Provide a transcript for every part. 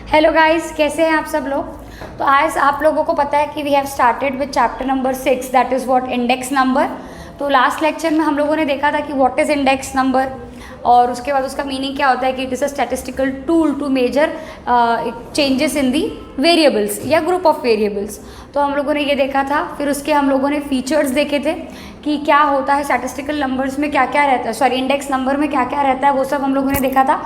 Hello guys, कैसे हैं आप सब लोग। तो आज आप लोगों को पता है कि we have started with chapter number 6 that is what index number. तो लास्ट लेक्चर में हम लोगों ने देखा था कि व्हाट इज़ इंडेक्स नंबर और उसके बाद उसका मीनिंग क्या होता है कि it is a statistical tool to measure changes in the variables या ग्रुप ऑफ वेरिएबल्स। तो हम लोगों ने ये देखा था। फिर उसके हम लोगों ने फीचर्स देखे थे कि क्या होता है स्टैटिस्टिकल नंबर्स में, क्या क्या रहता है, सॉरी इंडेक्स नंबर में क्या क्या रहता है, वो सब हम लोगों ने देखा था।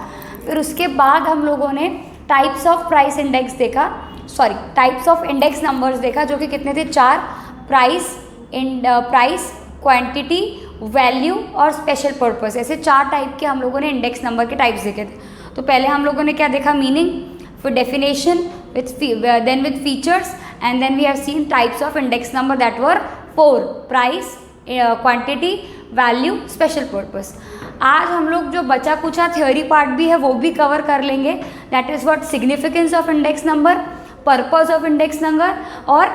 फिर उसके बाद हम लोगों ने टाइप्स ऑफ प्राइस इंडेक्स देखा, sorry types of index numbers देखा, जो कि कितने थे, 4। प्राइस, क्वांटिटी, वैल्यू और स्पेशल पर्पस, ऐसे 4 टाइप के हम लोगों ने इंडेक्स नंबर के टाइप्स देखे थे। तो पहले हम लोगों ने क्या देखा, मीनिंग, फिर definition, then with features and then we have seen types of index number that were 4: price, quantity, value, special purpose. आज हम लोग जो बचा कुचा थ्योरी पार्ट भी है वो भी कवर कर लेंगे, that is what significance of index number, purpose of index number और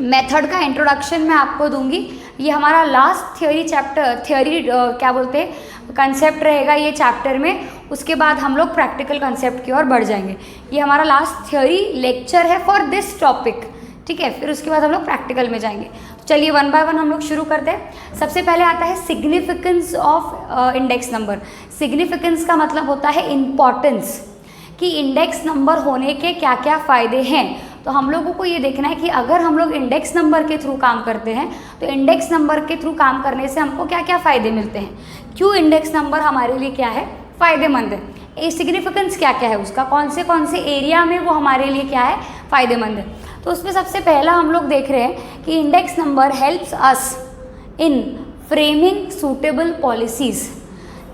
मेथड का इंट्रोडक्शन मैं आपको दूंगी। ये हमारा लास्ट थ्योरी क्या बोलते हैं, कंसेप्ट रहेगा ये चैप्टर में। उसके बाद हम लोग प्रैक्टिकल कंसेप्ट की ओर बढ़ जाएंगे। ये हमारा लास्ट थ्योरी लेक्चर है फॉर दिस टॉपिक, ठीक है। फिर उसके बाद हम लोग प्रैक्टिकल में जाएंगे। चलिए वन बाय वन हम लोग शुरू करते हैं। सबसे पहले आता है significance of index number. Significance का मतलब होता है इम्पॉर्टेंस, कि इंडेक्स नंबर होने के क्या क्या फ़ायदे हैं। तो हम लोगों को ये देखना है कि अगर हम लोग इंडेक्स नंबर के थ्रू काम करते हैं तो इंडेक्स नंबर के थ्रू काम करने से हमको क्या क्या फ़ायदे मिलते हैं, क्यों इंडेक्स नंबर हमारे लिए क्या है, फ़ायदेमंद है, ये सिग्निफिकेंस क्या क्या है उसका, कौन से एरिया में वो हमारे लिए क्या है, फ़ायदेमंद है। तो उसमें सबसे पहला हम लोग देख रहे हैं कि इंडेक्स नंबर हेल्प्स अस इन फ्रेमिंग सूटेबल पॉलिसीज़।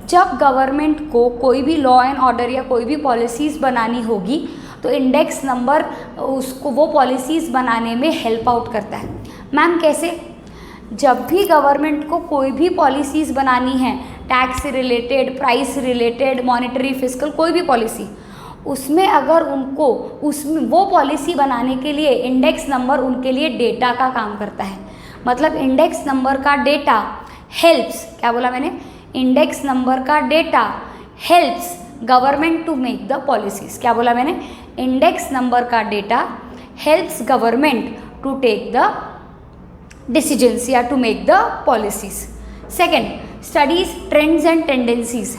जब गवर्नमेंट को कोई भी लॉ एंड ऑर्डर या कोई भी पॉलिसीज़ बनानी होगी तो इंडेक्स नंबर उसको वो पॉलिसीज़ बनाने में हेल्प आउट करता है। मैम कैसे? जब भी गवर्नमेंट को कोई भी पॉलिसीज़ बनानी है, टैक्स से रिलेटेड, प्राइस से रिलेटेड, मॉनेटरी, फिस्कल, कोई भी पॉलिसी, उसमें अगर उनको उसमें वो पॉलिसी बनाने के लिए इंडेक्स नंबर उनके लिए डेटा का काम करता है। मतलब इंडेक्स नंबर का डेटा हेल्प्स, क्या बोला मैंने, इंडेक्स नंबर का data helps government to make the policies. क्या बोला मैंने, इंडेक्स नंबर का data helps government to take the decisions या to make the policies. Second, studies trends and tendencies.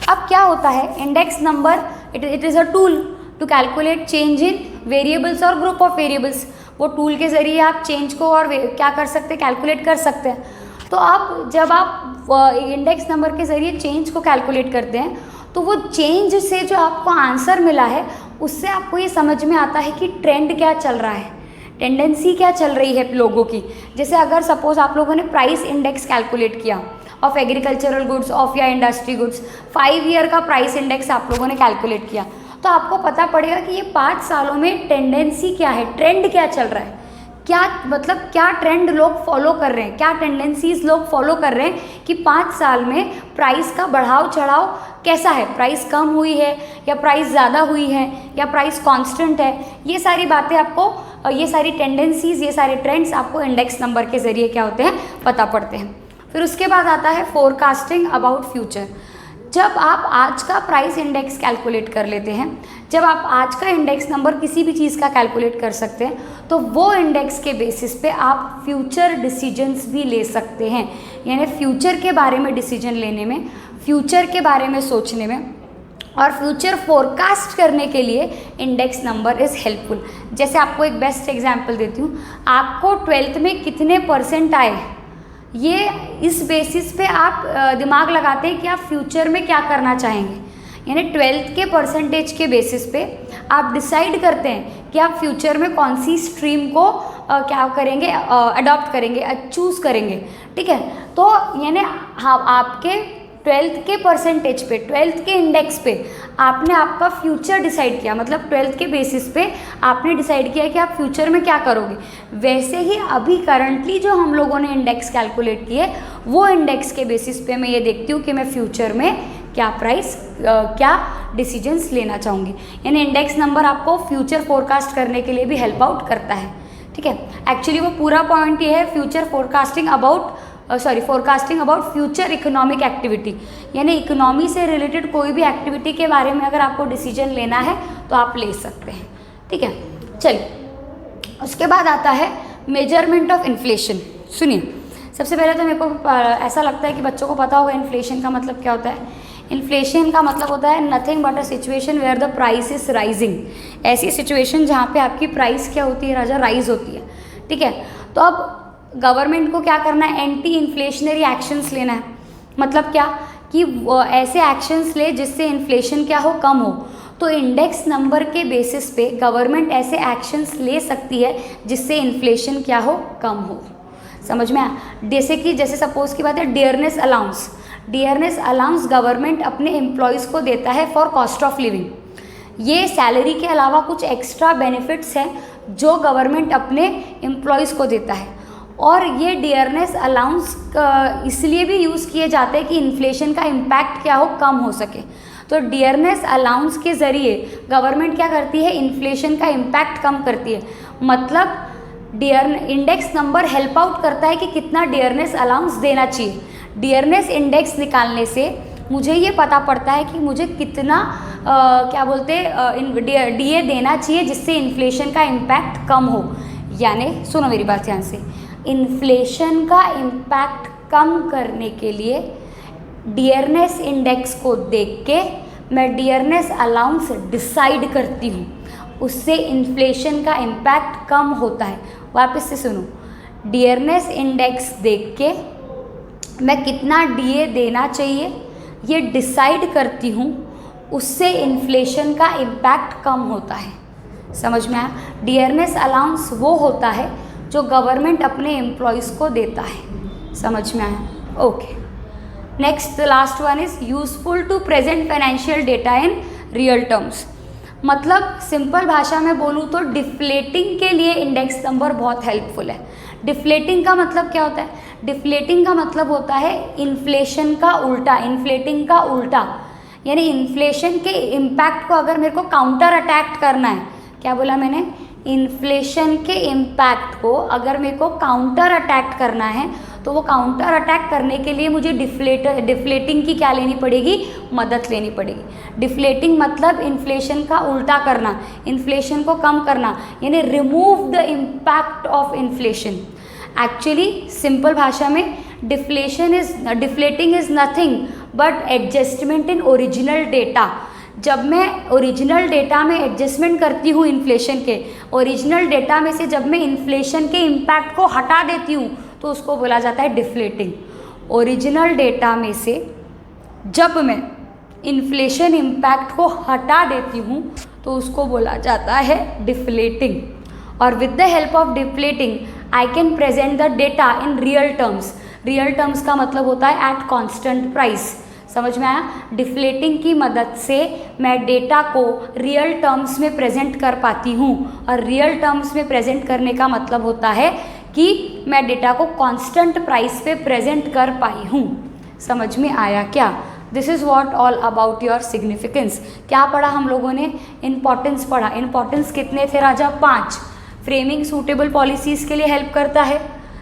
अब क्या होता है, index number it is a tool to calculate change in variables और ग्रुप ऑफ वेरिएबल्स। वो tool के ज़रिए आप चेंज को और क्या कर सकते हैं, कैलकुलेट कर सकते हैं। तो आप जब आप इंडेक्स नंबर के ज़रिए चेंज को कैलकुलेट करते हैं तो वो चेंज से जो आपको आंसर मिला है उससे आपको ये समझ में आता है कि ट्रेंड क्या चल रहा है, टेंडेंसी क्या चल रही है लोगों की। जैसे अगर सपोज आप लोगों ने प्राइस इंडेक्स कैलकुलेट किया ऑफ एग्रीकल्चरल गुड्स, ऑफ या इंडस्ट्री गुड्स, 5 ईयर का प्राइस इंडेक्स आप लोगों ने कैलकुलेट किया, तो आपको पता पड़ेगा कि ये 5 सालों में टेंडेंसी क्या है, ट्रेंड क्या चल रहा है, क्या मतलब क्या ट्रेंड लोग फॉलो कर रहे हैं, क्या टेंडेंसीज लोग फॉलो कर रहे हैं कि 5 साल में प्राइस का बढ़ाव चढ़ाव कैसा है, प्राइस कम हुई है या प्राइस ज़्यादा हुई है या प्राइस कांस्टेंट है। ये सारी बातें आपको, ये सारी टेंडेंसीज, ये सारे ट्रेंड्स आपको इंडेक्स नंबर के ज़रिए क्या होते हैं, पता पड़ते हैं। फिर उसके बाद आता है फोरकास्टिंग अबाउट फ्यूचर। जब आप आज का प्राइस इंडेक्स कैलकुलेट कर लेते हैं, जब आप आज का इंडेक्स नंबर किसी भी चीज़ का कैलकुलेट कर सकते हैं, तो वो इंडेक्स के बेसिस पे आप फ्यूचर डिसीजंस भी ले सकते हैं। यानी फ्यूचर के बारे में डिसीजन लेने में, फ्यूचर के बारे में सोचने में और फ्यूचर फोरकास्ट करने के लिए इंडेक्स नंबर इज़ हेल्पफुल। जैसे आपको एक बेस्ट एग्जांपल देती हूँ, आपको 12th में कितने % आए, ये इस बेसिस पे आप दिमाग लगाते हैं कि आप फ्यूचर में क्या करना चाहेंगे। यानी 12th के परसेंटेज के बेसिस पे आप डिसाइड करते हैं कि आप फ्यूचर में कौन सी स्ट्रीम को क्या करेंगे, अडॉप्ट करेंगे, चूज़ करेंगे, ठीक है। तो यानी हाँ, आपके 12th के परसेंटेज पे, 12th के इंडेक्स पे आपने आपका फ्यूचर डिसाइड किया, मतलब 12th के बेसिस पे आपने डिसाइड किया कि आप फ्यूचर में क्या करोगे। वैसे ही अभी करंटली जो हम लोगों ने इंडेक्स कैलकुलेट किए, वो इंडेक्स के बेसिस पे मैं ये देखती हूँ कि मैं फ्यूचर में क्या क्या डिसीजंस लेना चाहूँगी। यानी इंडेक्स नंबर आपको फ्यूचर फोरकास्ट करने के लिए भी हेल्प आउट करता है, ठीक है। एक्चुअली वो पूरा पॉइंट ये है, future forecasting about future economic activity. यानी इकोनॉमी से रिलेटेड कोई भी एक्टिविटी के बारे में अगर आपको डिसीजन लेना है तो आप ले सकते हैं, ठीक है। चलिए, उसके बाद आता है मेजरमेंट ऑफ इन्फ्लेशन। सुनिए, सबसे पहले तो मेरे को ऐसा लगता है कि बच्चों को पता होगा इन्फ्लेशन का मतलब क्या होता है। इन्फ्लेशन का मतलब होता है nothing but a situation where the price is rising. ऐसी सिचुएशन जहाँ पे आपकी प्राइस क्या होती है राजा, राइज होती है, ठीक है। तो अब गवर्नमेंट को क्या करना है, एंटी इन्फ्लेशनरी एक्शंस लेना है। मतलब क्या कि ऐसे एक्शंस ले जिससे इन्फ्लेशन क्या हो, कम हो। तो इंडेक्स नंबर के बेसिस पे गवर्नमेंट ऐसे एक्शंस ले सकती है जिससे इन्फ्लेशन क्या हो, कम हो। समझ में आया? जैसे सपोज की बात है dearness allowance. Dearness allowance government अपने एम्प्लॉयज़ को देता है फॉर कॉस्ट ऑफ लिविंग। ये सैलरी के अलावा कुछ एक्स्ट्रा बेनिफिट्स हैं जो गवर्नमेंट अपने एम्प्लॉयज़ को देता है। और ये डियरनेस अलाउंस इसलिए भी यूज़ किए जाते हैं कि इन्फ्लेशन का इम्पैक्ट क्या हो, कम हो सके। तो डियरनेस अलाउंस के ज़रिए गवर्नमेंट क्या करती है, इन्फ्लेशन का इम्पैक्ट कम करती है। मतलब इंडेक्स नंबर हेल्प आउट करता है कि कितना डियरनेस अलाउंस देना चाहिए। डियरनेस इंडेक्स निकालने से मुझे ये पता पड़ता है कि मुझे कितना डीए देना चाहिए जिससे इन्फ्लेशन का इम्पैक्ट कम हो। यानी सुनो मेरी बात ध्यान से, इन्फ्लेशन का इम्पैक्ट कम करने के लिए डियरनेस इंडेक्स को देख के मैं डियरनेस अलाउंस डिसाइड करती हूँ, उससे इन्फ्लेशन का इम्पैक्ट कम होता है। वापस से सुनो, डियरनेस इंडेक्स देख के मैं कितना डीए देना चाहिए ये डिसाइड करती हूँ, उससे इन्फ्लेशन का इम्पैक्ट कम होता है। समझ में आया? डियरनेस अलाउंस वो होता है जो गवर्नमेंट अपने एम्प्लॉयज़ को देता है। समझ में आया? Okay, next last one is useful to present financial data in real terms. मतलब सिंपल भाषा में बोलूँ तो डिफ्लेटिंग के लिए इंडेक्स नंबर बहुत हेल्पफुल है। डिफ्लेटिंग का मतलब क्या होता है? डिफ्लेटिंग का मतलब होता है इन्फ्लेशन का उल्टा, इन्फ्लेटिंग का उल्टा। यानी इन्फ्लेशन के इम्पैक्ट को अगर मेरे को काउंटर अटैक करना है, क्या बोला मैंने, इन्फ्लेशन के इम्पैक्ट को अगर मेरे को काउंटर अटैक करना है तो वो काउंटर अटैक करने के लिए मुझे डिफ्लेटिंग की क्या लेनी पड़ेगी, मदद लेनी पड़ेगी। डिफ्लेटिंग मतलब इन्फ्लेशन का उल्टा करना, इन्फ्लेशन को कम करना, यानी remove the impact of inflation. Actually simple भाषा में deflating is nothing but adjustment in original data. जब मैं ओरिजिनल डेटा में एडजस्टमेंट करती हूँ इन्फ्लेशन के, ओरिजिनल डेटा में से जब मैं इन्फ्लेशन के इम्पैक्ट को हटा देती हूँ तो उसको बोला जाता है डिफ्लेटिंग। ओरिजिनल डेटा में से जब मैं इन्फ्लेशन इम्पैक्ट को हटा देती हूँ तो उसको बोला जाता है डिफ्लेटिंग। और with the help of deflating I can present the data in real terms. Real terms का मतलब होता है एट कॉन्स्टेंट प्राइस। समझ में आया? डिफ्लेटिंग की मदद से मैं डेटा को रियल टर्म्स में प्रेजेंट कर पाती हूँ, और रियल टर्म्स में प्रेजेंट करने का मतलब होता है कि मैं डेटा को कांस्टेंट प्राइस पे प्रेजेंट कर पाई हूँ। समझ में आया क्या? This is what all about your significance. क्या पढ़ा हम लोगों ने? इम्पॉर्टेंस पढ़ा। इम्पॉर्टेंस कितने थे राजा? 5। फ्रेमिंग सूटेबल पॉलिसीज़ के लिए हेल्प करता है,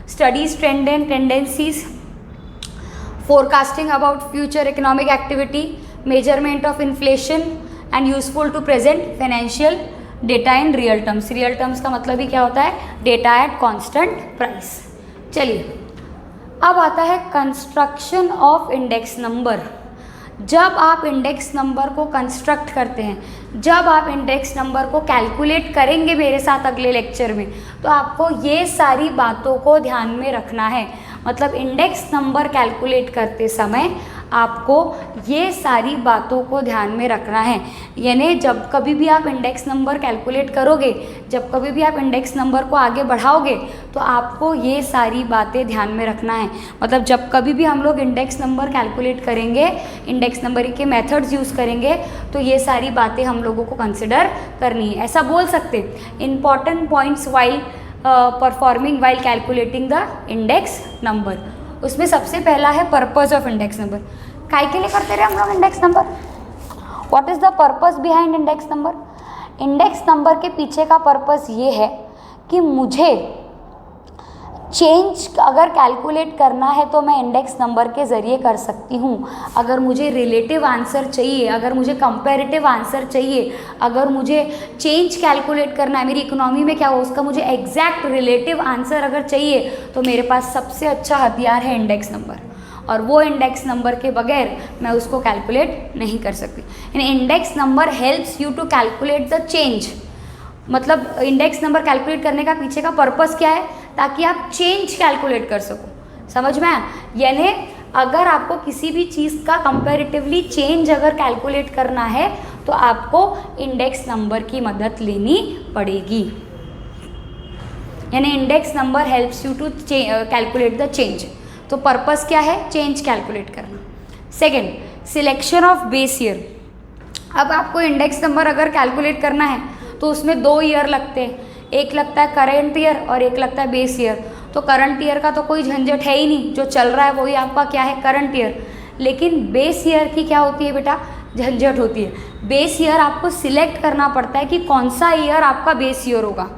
studies trend and tendencies, forecasting about future economic activity, measurement of inflation and useful to present financial data in real terms. real terms का मतलब ही क्या होता है? data at constant price. चलिए, अब आता है कंस्ट्रक्शन ऑफ इंडेक्स नंबर। जब आप इंडेक्स नंबर को कंस्ट्रक्ट करते हैं, जब आप इंडेक्स नंबर को कैलकुलेट करेंगे मेरे साथ अगले लेक्चर में, तो आपको ये सारी बातों को ध्यान में रखना है। मतलब इंडेक्स नंबर कैलकुलेट करते समय आपको ये सारी बातों को ध्यान में रखना है। यानी जब कभी भी आप इंडेक्स नंबर कैलकुलेट करोगे, जब कभी भी आप इंडेक्स नंबर को आगे बढ़ाओगे, तो आपको ये सारी बातें ध्यान में रखना है। मतलब जब कभी भी हम लोग इंडेक्स नंबर कैलकुलेट करेंगे, इंडेक्स नंबर के मेथड्स यूज़ करेंगे, तो ये सारी बातें हम लोगों को कंसिडर करनी है। ऐसा बोल सकते, important points while performing while calculating the index number. उसमें सबसे पहला है पर्पस ऑफ इंडेक्स नंबर। काय के लिए करते रहे हम लोग index number? What is the purpose behind index number? Index number के पीछे का पर्पस ये है कि मुझे चेंज अगर कैलकुलेट करना है तो मैं इंडेक्स नंबर के ज़रिए कर सकती हूँ। अगर मुझे रिलेटिव आंसर चाहिए, अगर मुझे कंपैरेटिव आंसर चाहिए, अगर मुझे चेंज कैलकुलेट करना है, मेरी इकोनॉमी में क्या हो उसका मुझे एग्जैक्ट रिलेटिव आंसर अगर चाहिए, तो मेरे पास सबसे अच्छा हथियार है इंडेक्स नंबर, और वो इंडेक्स नंबर के बगैर मैं उसको कैलकुलेट नहीं कर सकती। यानी index number helps you to calculate the change. मतलब इंडेक्स नंबर कैलकुलेट करने का पीछे का पर्पस क्या है, ताकि आप चेंज कैलकुलेट कर सको। समझ में आया? यानी अगर आपको किसी भी चीज़ का कंपैरेटिवली चेंज अगर कैलकुलेट करना है तो आपको इंडेक्स नंबर की मदद लेनी पड़ेगी। यानी index number helps you to calculate the change. तो पर्पस क्या है? चेंज कैलकुलेट करना। Second, selection of base year. अब आपको इंडेक्स नंबर अगर कैलकुलेट करना है तो उसमें 2 ईयर लगते हैं, एक लगता है करंट ईयर और एक लगता है बेस ईयर। तो करंट ईयर का तो कोई झंझट है ही नहीं, जो चल रहा है वही आपका क्या है? Current year. लेकिन बेस ईयर की क्या होती है बेटा? झंझट होती है। बेस ईयर आपको सिलेक्ट करना पड़ता है कि कौन सा ईयर आपका बेस ईयर होगा।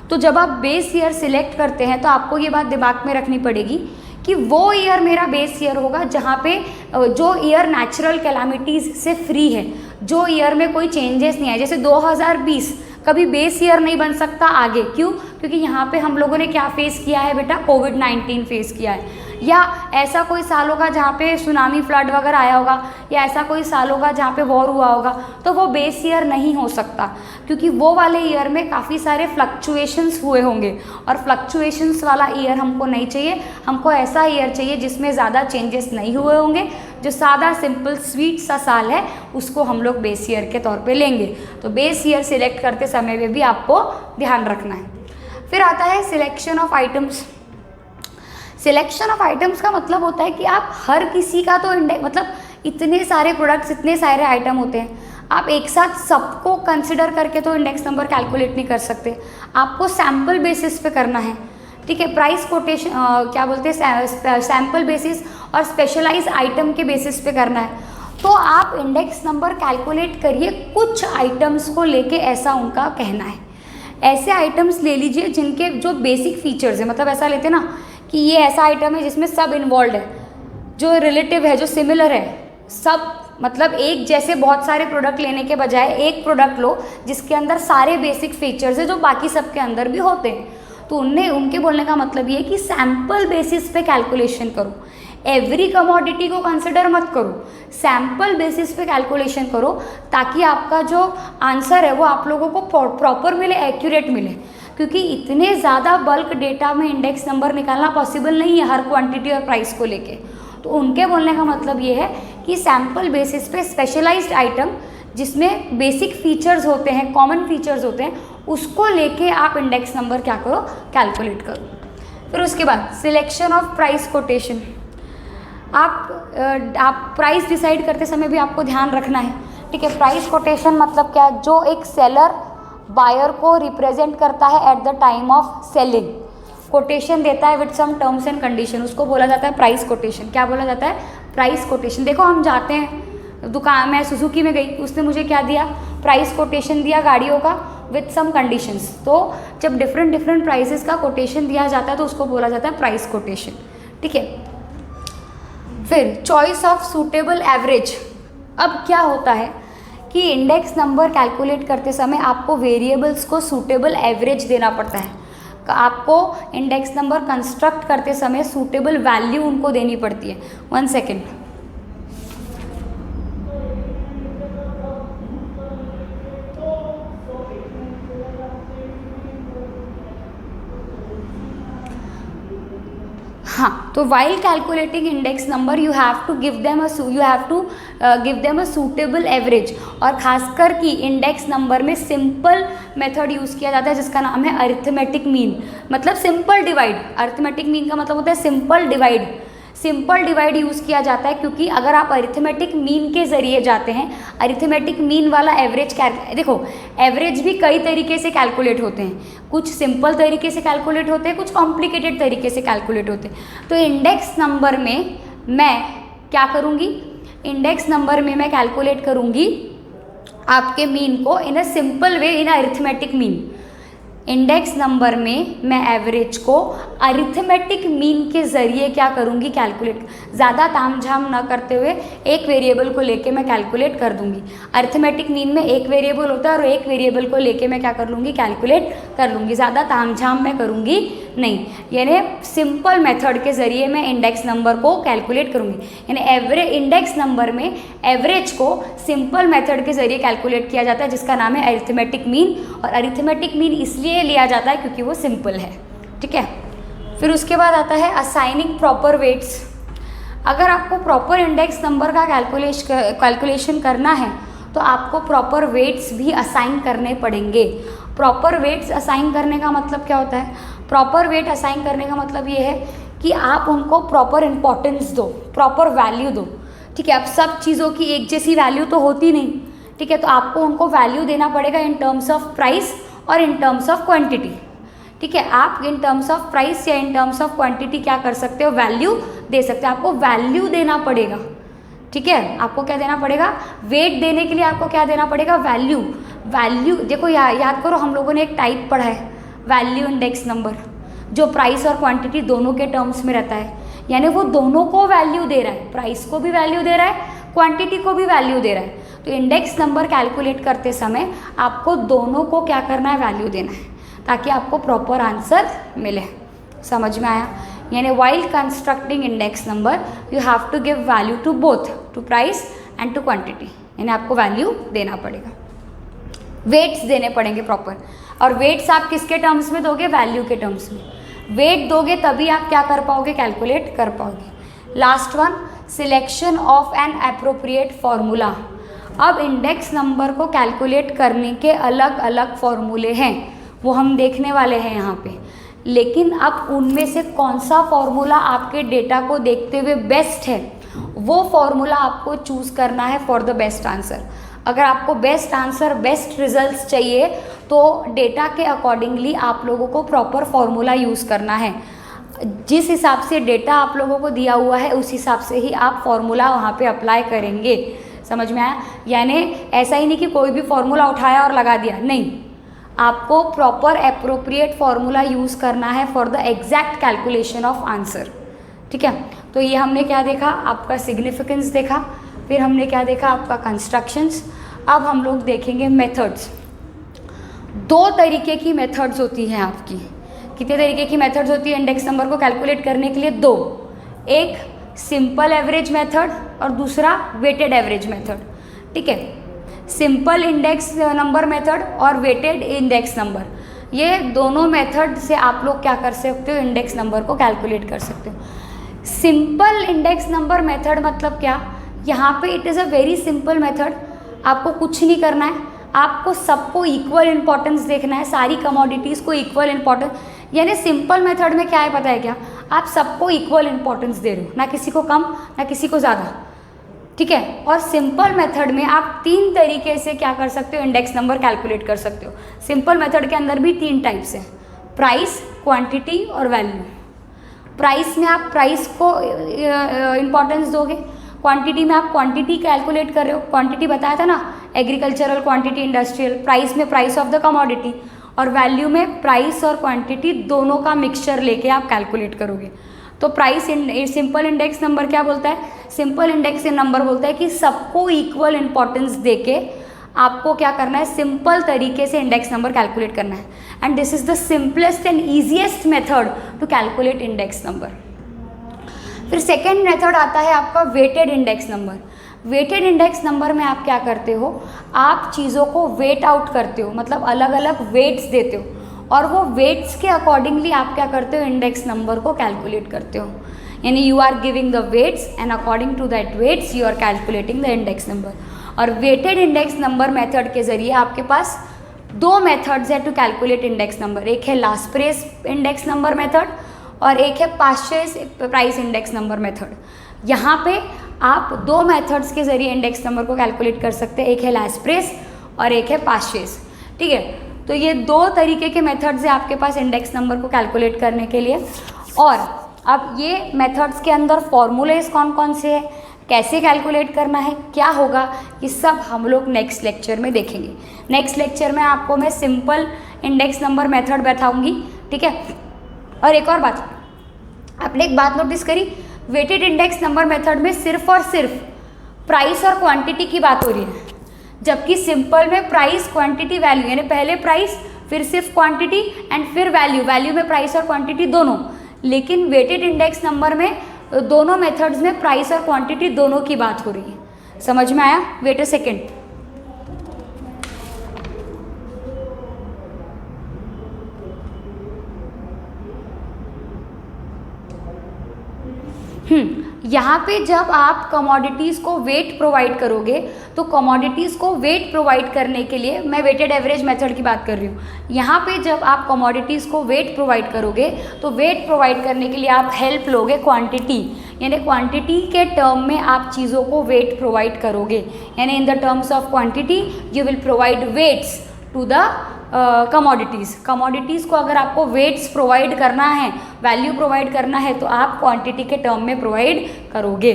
तो जब आप बेस ईयर सिलेक्ट करते हैं तो आपको ये बात दिमाग में रखनी पड़ेगी कि वो ईयर मेरा बेस ईयर होगा जहाँ पे जो ईयर नेचुरल कैलामिटीज़ से फ्री है, जो ईयर में कोई चेंजेस नहीं है। जैसे 2020 कभी बेस ईयर नहीं बन सकता आगे। क्यों? क्योंकि यहाँ पे हम लोगों ने क्या फेस किया है बेटा? कोविड-19 फेस किया है। या ऐसा कोई साल होगा जहाँ पे सुनामी फ्लड वगैरह आया होगा, या ऐसा कोई साल होगा जहाँ पे वॉर हुआ होगा, तो वो बेस ईयर नहीं हो सकता, क्योंकि वो वाले ईयर में काफ़ी सारे फ्लक्चुएशंस हुए होंगे, और फ्लक्चुएशंस वाला ईयर हमको नहीं चाहिए। हमको ऐसा ईयर चाहिए जिसमें ज़्यादा चेंजेस नहीं हुए होंगे, जो सादा सिंपल स्वीट सा साल है उसको हम लोग बेस ईयर के तौर पे लेंगे। तो बेस ईयर सिलेक्ट करते समय में भी आपको ध्यान रखना है। फिर आता है selection of items. Selection of items का मतलब होता है कि आप हर किसी का तो इंडेक्स, मतलब इतने सारे प्रोडक्ट्स, इतने सारे आइटम होते हैं, आप एक साथ सबको कंसिडर करके तो इंडेक्स नंबर कैलकुलेट नहीं कर सकते। आपको सैम्पल बेसिस पे करना है, ठीक है? प्राइस कोटेशन क्या बोलते हैं, सैम्पल बेसिस और स्पेशलाइज आइटम के बेसिस पे करना है। तो आप इंडेक्स नंबर कैलकुलेट करिए कुछ आइटम्स को लेके, ऐसा उनका कहना है। ऐसे आइटम्स ले लीजिए जिनके जो बेसिक फीचर्स है, मतलब ऐसा लेते ना कि ये ऐसा आइटम है जिसमें सब इन्वॉल्व है, जो रिलेटिव है, जो सिमिलर है, सब मतलब एक जैसे बहुत सारे प्रोडक्ट लेने के बजाय एक प्रोडक्ट लो जिसके अंदर सारे बेसिक फीचर्स है जो बाकी सबके अंदर भी होते हैं। तो उनके बोलने का मतलब ये है कि सैम्पल बेसिस पे कैलकुलेशन करो, एवरी कमोडिटी को कंसिडर मत करो, सैम्पल बेसिस पे कैलकुलेशन करो, ताकि आपका जो आंसर है वो आप लोगों को प्रॉपर मिले, एक्यूरेट मिले। क्योंकि इतने ज़्यादा बल्क डेटा में इंडेक्स नंबर निकालना पॉसिबल नहीं है हर क्वांटिटी और प्राइस को लेके। तो उनके बोलने का मतलब ये है कि सैम्पल बेसिस पे स्पेशलाइज्ड आइटम जिसमें बेसिक फीचर्स होते हैं, कॉमन फीचर्स होते हैं, उसको लेके आप इंडेक्स नंबर क्या करो? कैलकुलेट करो। फिर उसके बाद सिलेक्शन ऑफ प्राइस कोटेशन। आप प्राइस डिसाइड करते समय भी आपको ध्यान रखना है, ठीक है? प्राइस कोटेशन मतलब क्या? जो एक सेलर बायर को रिप्रेजेंट करता है at the time of selling, quotation देता है with some terms and condition, उसको बोला जाता है प्राइस कोटेशन। क्या बोला जाता है? Price quotation. देखो हम जाते हैं दुकान में, सुजुकी में गई, उसने मुझे क्या दिया? प्राइस कोटेशन दिया गाड़ियों का विद सम कंडीशंस। तो जब डिफरेंट प्राइसेस का कोटेशन दिया जाता है तो उसको बोला जाता है प्राइस कोटेशन, ठीक है? फिर चॉइस ऑफ सूटेबल एवरेज। अब क्या होता है कि इंडेक्स नंबर कैलकुलेट करते समय आपको वेरिएबल्स को सूटेबल एवरेज देना पड़ता है। आपको इंडेक्स नंबर कंस्ट्रक्ट करते समय सूटेबल वैल्यू उनको देनी पड़ती है। 1 सेकेंड। हाँ, तो while calculating index number you have to give them a suitable average. और खासकर कि इंडेक्स नंबर में सिंपल मेथड यूज़ किया जाता है जिसका नाम है अरिथमेटिक मीन, मतलब सिंपल डिवाइड। अरिथमेटिक मीन का मतलब होता है simple divide. Simple divide use किया जाता है क्योंकि अगर आप अरिथमेटिक मीन के ज़रिए जाते हैं, अरिथमेटिक मीन वाला एवरेज देखो एवरेज भी कई तरीके से कैलकुलेट होते हैं, कुछ सिंपल तरीके से कैलकुलेट होते हैं, कुछ कॉम्प्लिकेटेड तरीके से कैलकुलेट होते हैं। तो इंडेक्स नंबर में मैं क्या करूँगी? इंडेक्स नंबर में मैं कैलकुलेट करूँगी आपके मीन को in a simple way, in arithmetic mean. Index number में मैं एवरेज को अरिथमेटिक मीन के ज़रिए क्या करूँगी, कैलकुलेट, ज़्यादा तामझाम ना करते हुए एक वेरिएबल को लेके मैं कैलकुलेट कर दूँगी। अरिथमेटिक मीन में एक वेरिएबल होता है और एक वेरिएबल को लेके मैं क्या कर लूँगी, कैलकुलेट कर लूँगी, ज़्यादा तामझाम मैं करूँगी नहीं। यानी सिंपल मेथड के ज़रिए मैं इंडेक्स नंबर को कैलकुलेट करूँगी। यानी एवरेज इंडेक्स नंबर में एवरेज को सिंपल मेथड के ज़रिए कैलकुलेट किया जाता है जिसका नाम है अरिथमेटिक मीन, और अरिथमेटिक मीन इसलिए लिया जाता है क्योंकि वो सिंपल है। ठीक है, फिर उसके बाद आता है असाइनिंग प्रॉपर वेट्स। अगर आपको प्रॉपर इंडेक्स नंबर का कैलकुलेशन करना है तो आपको प्रॉपर वेट्स भी असाइन करने पड़ेंगे। प्रॉपर वेट्स असाइन करने का मतलब क्या होता है? प्रॉपर वेट असाइन करने का मतलब ये है कि आप उनको प्रॉपर इंपॉर्टेंस दो, प्रॉपर वैल्यू दो। ठीक है, अब सब चीज़ों की एक जैसी वैल्यू तो होती नहीं। ठीक है, तो आपको उनको वैल्यू देना पड़ेगा इन टर्म्स ऑफ प्राइस और इन टर्म्स ऑफ क्वांटिटी। ठीक है, आप इन टर्म्स ऑफ प्राइस या इन टर्म्स ऑफ क्वांटिटी क्या कर सकते हो, वैल्यू दे सकते हो। आपको वैल्यू देना पड़ेगा। ठीक है, आपको क्या देना पड़ेगा, वेट देने के लिए आपको क्या देना पड़ेगा, वैल्यू। वैल्यू देखो, याद करो हम लोगों ने एक टाइप पढ़ा है वैल्यू इंडेक्स नंबर, जो प्राइस और क्वांटिटी दोनों के टर्म्स में रहता है। यानी वो दोनों को वैल्यू दे रहा है, प्राइस को भी वैल्यू दे रहा है, क्वांटिटी को भी वैल्यू दे रहा है। तो इंडेक्स नंबर कैलकुलेट करते समय आपको दोनों को क्या करना है, वैल्यू देना है, ताकि आपको प्रॉपर आंसर मिले। समझ में आया? यानी while constructing index number you have to give value to both, to price and to quantity. यानी आपको वैल्यू देना पड़ेगा, वेट्स देने पड़ेंगे प्रॉपर। और वेट्स आप किसके टर्म्स में दोगे, वैल्यू के टर्म्स में। वेट दोगे तभी आप क्या कर पाओगे, कैलकुलेट कर पाओगे। Last one, selection of N appropriate formula. अब इंडेक्स नंबर को कैलकुलेट करने के अलग अलग फॉर्मूले हैं, वो हम देखने वाले हैं यहाँ पे। लेकिन अब उनमें से कौन सा फॉर्मूला आपके डेटा को देखते हुए बेस्ट है, वो फॉर्मूला आपको चूज़ करना है फॉर द बेस्ट आंसर। अगर आपको बेस्ट आंसर, बेस्ट रिजल्ट्स चाहिए तो डेटा के अकॉर्डिंगली आप लोगों को प्रॉपर फॉर्मूला यूज़ करना है। जिस हिसाब से डेटा आप लोगों को दिया हुआ है उस हिसाब से ही आप फॉर्मूला वहाँ पे अप्लाई करेंगे। समझ में आया? यानी ऐसा ही नहीं कि कोई भी फॉर्मूला उठाया और लगा दिया, नहीं, आपको प्रॉपर एप्रोप्रिएट फॉर्मूला यूज़ करना है for the exact calculation of answer. ठीक है, तो ये हमने क्या देखा, आपका सिग्निफिकेंस देखा, फिर हमने क्या देखा, आपका कंस्ट्रक्शंस। अब हम लोग देखेंगे मेथड्स। दो तरीके की मेथड्स होती हैं आपकी। कितने तरीके की मेथड्स होती है इंडेक्स नंबर को कैलकुलेट करने के लिए? दो, एक सिंपल एवरेज मेथड और दूसरा वेटेड एवरेज मेथड। ठीक है, सिंपल इंडेक्स नंबर मेथड और वेटेड इंडेक्स नंबर, ये दोनों मेथड से आप लोग क्या कर सकते हो, इंडेक्स नंबर को कैलकुलेट कर सकते हो। सिंपल इंडेक्स नंबर मेथड मतलब क्या, यहाँ पे it is a very simple method. आपको कुछ नहीं करना है, आपको सबको इक्वल इंपॉर्टेंस देखना है, सारी कमोडिटीज़ को इक्वल इंपॉर्टेंस। यानी सिंपल मेथड में क्या है पता है क्या, आप सबको इक्वल इंपॉर्टेंस दे रहे हो, ना किसी को कम ना किसी को ज़्यादा। ठीक है, और सिंपल मेथड में आप तीन तरीके से क्या कर सकते हो, इंडेक्स नंबर कैलकुलेट कर सकते हो। सिंपल मेथड के अंदर भी तीन टाइप्स हैं, प्राइस, क्वांटिटी और वैल्यू। प्राइस में आप प्राइस को इम्पॉर्टेंस दोगे, क्वांटिटी में आप क्वांटिटी कैलकुलेट कर रहे हो, क्वांटिटी बताया था ना, एग्रीकल्चरल क्वांटिटी, इंडस्ट्रियल। प्राइस में प्राइस ऑफ द कमोडिटी, और वैल्यू में प्राइस और क्वांटिटी दोनों का मिक्सचर लेके आप कैलकुलेट करोगे। तो प्राइस सिंपल इंडेक्स नंबर क्या बोलता है, सिंपल इंडेक्स नंबर बोलता है कि सबको इक्वल इंपॉर्टेंस देके आपको क्या करना है, सिंपल तरीके से इंडेक्स नंबर कैलकुलेट करना है। And this is the simplest and easiest method to calculate index number. फिर सेकेंड मेथड आता है आपका weighted index number. Weighted index number में आप क्या करते हो, आप चीज़ों को वेट आउट करते हो, मतलब अलग अलग वेट्स देते हो, और वो वेट्स के अकॉर्डिंगली आप क्या करते हो, इंडेक्स नंबर को कैलकुलेट करते हो। यानी you are giving the weights and according to that weights you are calculating the index number. और वेटेड इंडेक्स नंबर मेथड के जरिए आपके पास दो मेथड्स है टू कैलकुलेट इंडेक्स नंबर। एक है लास्प्रेस इंडेक्स नंबर मेथड और एक है पाश्चेस प्राइस इंडेक्स नंबर मेथड। यहाँ पे आप दो मेथड्स के जरिए इंडेक्स नंबर को कैलकुलेट कर सकते हैं, एक है लास्प्रेस और एक है पाश्चेस। ठीक है, तो ये दो तरीके के मेथड्स हैं आपके पास इंडेक्स नंबर को कैलकुलेट करने के लिए। और अब ये मेथड्स के अंदर फॉर्मूलेज कौन कौन से हैं, कैसे कैलकुलेट करना है, क्या होगा, ये सब हम लोग नेक्स्ट लेक्चर में देखेंगे। नेक्स्ट लेक्चर में आपको मैं सिंपल इंडेक्स नंबर मेथड बताऊंगी, ठीक है। और एक और बात, आपने एक बात नोटिस करी, वेटेड इंडेक्स नंबर मेथड में सिर्फ और सिर्फ प्राइस और क्वांटिटी की बात हो रही है, जबकि सिंपल में प्राइस क्वांटिटी वैल्यू, यानी पहले प्राइस फिर सिर्फ क्वांटिटी एंड फिर वैल्यू, वैल्यू में प्राइस और क्वांटिटी दोनों। लेकिन वेटेड इंडेक्स नंबर में दोनों मेथड्स में प्राइस और क्वांटिटी दोनों की बात हो रही है। समझ में आया? Wait a second. यहाँ पे जब आप कमोडिटीज़ को वेट प्रोवाइड करोगे, तो कमोडिटीज़ को वेट प्रोवाइड करने के लिए, मैं वेटेड एवरेज मेथड की बात कर रही हूँ, यहाँ पे जब आप कमोडिटीज़ को वेट प्रोवाइड करोगे तो वेट प्रोवाइड करने के लिए आप हेल्प लोगे क्वांटिटी, यानी क्वांटिटी के टर्म में आप चीज़ों को वेट प्रोवाइड करोगे, यानी in the terms of quantity you will provide weights to the commodities को अगर आपको वेट्स प्रोवाइड करना है, वैल्यू प्रोवाइड करना है, तो आप क्वांटिटी के टर्म में प्रोवाइड करोगे।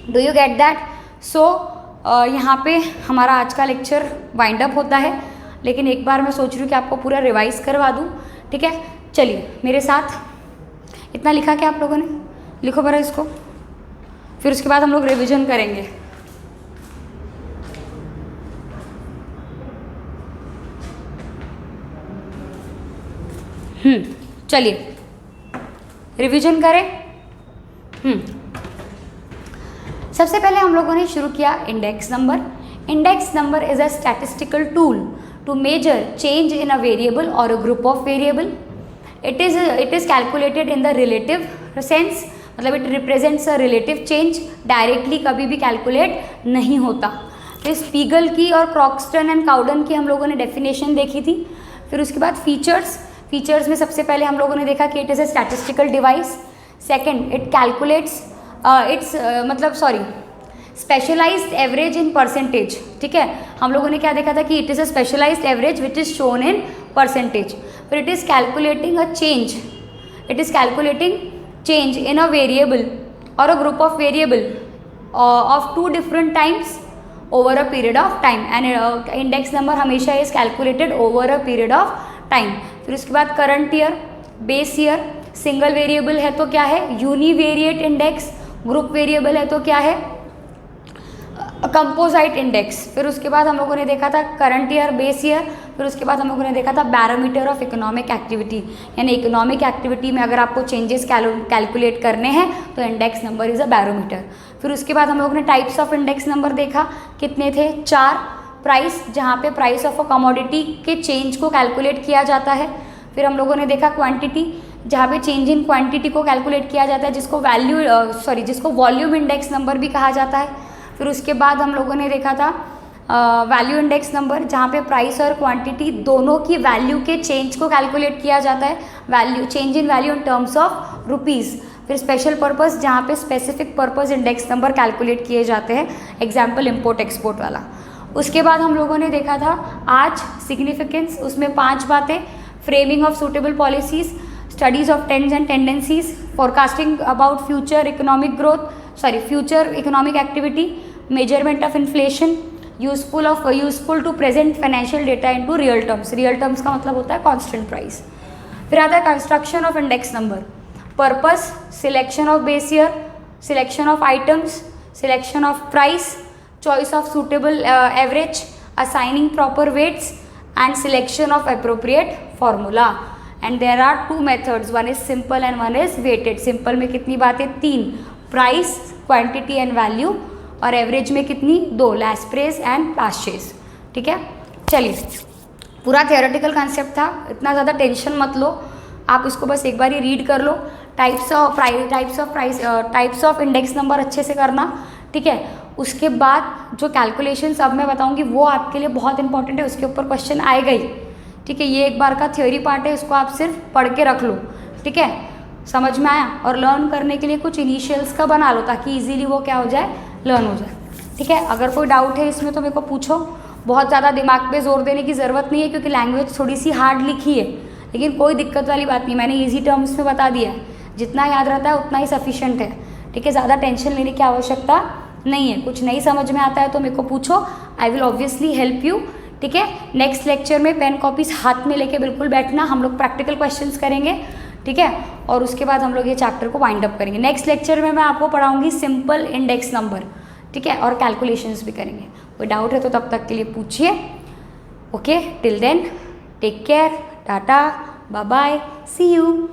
Do you get that? So यहाँ पे हमारा आज का लेक्चर वाइंड अप होता है, लेकिन एक बार मैं सोच रही हूँ कि आपको पूरा रिवाइज करवा दूँ, ठीक है। चलिए मेरे साथ इतना लिखा क्या आप लोगों ने? लिखो बरा इसको, फिर उसके बाद हम लोग रिविजन करेंगे। चलिए रिवीजन करें। सबसे पहले हम लोगों ने शुरू किया index number. Index number is a statistical tool to measure change in a variable और a group of variable. It is calculated in the relative sense, मतलब it represents a relative change, directly कभी भी calculate नहीं होता। फिर Spiegel की और क्रॉक्स्टन and cow dung की हम लोगों ने डेफिनेशन देखी थी। फिर उसके बाद फीचर्स में सबसे पहले हम लोगों ने देखा कि it is a statistical device. Second, it calculates specialised average in percentage, ठीक है। हम लोगों ने क्या देखा था कि it is a specialised average which is shown in percentage. फिर it is calculating change in a variable और a group of variable of 2 different times over a period of time, and index number हमेशा is calculated over a period of time. फिर उसके बाद current year, base year, single variable है तो क्या है univariate index, group variable है तो क्या है कंपोजिट इंडेक्स। फिर उसके बाद हम लोगों ने देखा था करंट ईयर, बेस ईयर। फिर उसके बाद हम लोगों ने देखा था बैरोमीटर ऑफ इकोनॉमिक एक्टिविटी, यानी इकोनॉमिक एक्टिविटी में अगर आपको चेंजेस कैलकुलेट करने हैं तो index number is a barometer. फिर उसके बाद हम लोगों ने टाइप्स ऑफ इंडेक्स नंबर देखा, कितने थे? 4। प्राइस, जहाँ पे प्राइस ऑफ अ कमोडिटी के चेंज को कैलकुलेट किया जाता है। फिर हम लोगों ने देखा क्वांटिटी, जहाँ पे चेंज इन क्वांटिटी को कैलकुलेट किया जाता है, जिसको वॉल्यूम इंडेक्स नंबर भी कहा जाता है। फिर उसके बाद हम लोगों ने देखा था वैल्यू इंडेक्स नंबर, जहाँ पे प्राइस और क्वांटिटी दोनों की वैल्यू के चेंज को कैलकुलेट किया जाता है, value change in value in terms of rupees. फिर स्पेशल पर्पस, जहाँ पे specific purpose index number calculate किए जाते हैं, एग्जाम्पल इम्पोर्ट एक्सपोर्ट वाला। उसके बाद हम लोगों ने देखा था आज सिग्निफिकेंस, उसमें 5 बातें, framing of suitable policies, studies of trends and tendencies, forecasting about future economic activity, measurement of inflation, useful to present financial data into real terms. Real terms का मतलब होता है कांस्टेंट प्राइस। फिर आता है construction of index number, purpose, selection of base year, selection of items, selection of price, choice of suitable average, assigning proper weights and selection of appropriate formula. And there are 2 methods, one is simple and one is weighted. simple में कितनी बातें? 3, price, quantity and value, और average में कितनी? 2, Lasprais and Laches, ठीक है। चलिए, पूरा theoretical concept था, इतना ज़्यादा टेंशन मत लो, आप इसको बस एक बार ही रीड कर लो। टाइप्स ऑफ इंडेक्स नंबर अच्छे से करना, ठीक है। उसके बाद जो कैलकुलेशंस अब मैं बताऊंगी वो आपके लिए बहुत इंपॉर्टेंट है, उसके ऊपर क्वेश्चन आएगा ही, ठीक है। ये एक बार का थ्योरी पार्ट है, इसको आप सिर्फ पढ़ के रख लो, ठीक है। समझ में आया? और लर्न करने के लिए कुछ इनिशियल्स का बना लो ताकि इजीली वो क्या हो जाए, लर्न हो जाए, ठीक है। अगर कोई डाउट है इसमें तो मेरे को पूछो, बहुत ज़्यादा दिमाग पे जोर देने की ज़रूरत नहीं है क्योंकि लैंग्वेज थोड़ी सी हार्ड लिखी है, लेकिन कोई दिक्कत वाली बात नहीं, मैंने ईजी टर्म्स में बता दिया है, जितना याद रहता है उतना ही सफिशेंट है, ठीक है। ज़्यादा टेंशन लेने की आवश्यकता नहीं है। कुछ नहीं समझ में आता है तो मेरे को पूछो, I will obviously help you, ठीक है। नेक्स्ट लेक्चर में पेन कॉपीज हाथ में लेके बिल्कुल बैठना, हम लोग प्रैक्टिकल क्वेश्चंस करेंगे, ठीक है। और उसके बाद हम लोग ये चैप्टर को वाइंड अप करेंगे। नेक्स्ट लेक्चर में मैं आपको पढ़ाऊंगी सिंपल इंडेक्स नंबर, ठीक है, और कैलकुलेशंस भी करेंगे। कोई डाउट है तो तब तक के लिए पूछिए। Okay, till then take care, tata, bye bye, see you.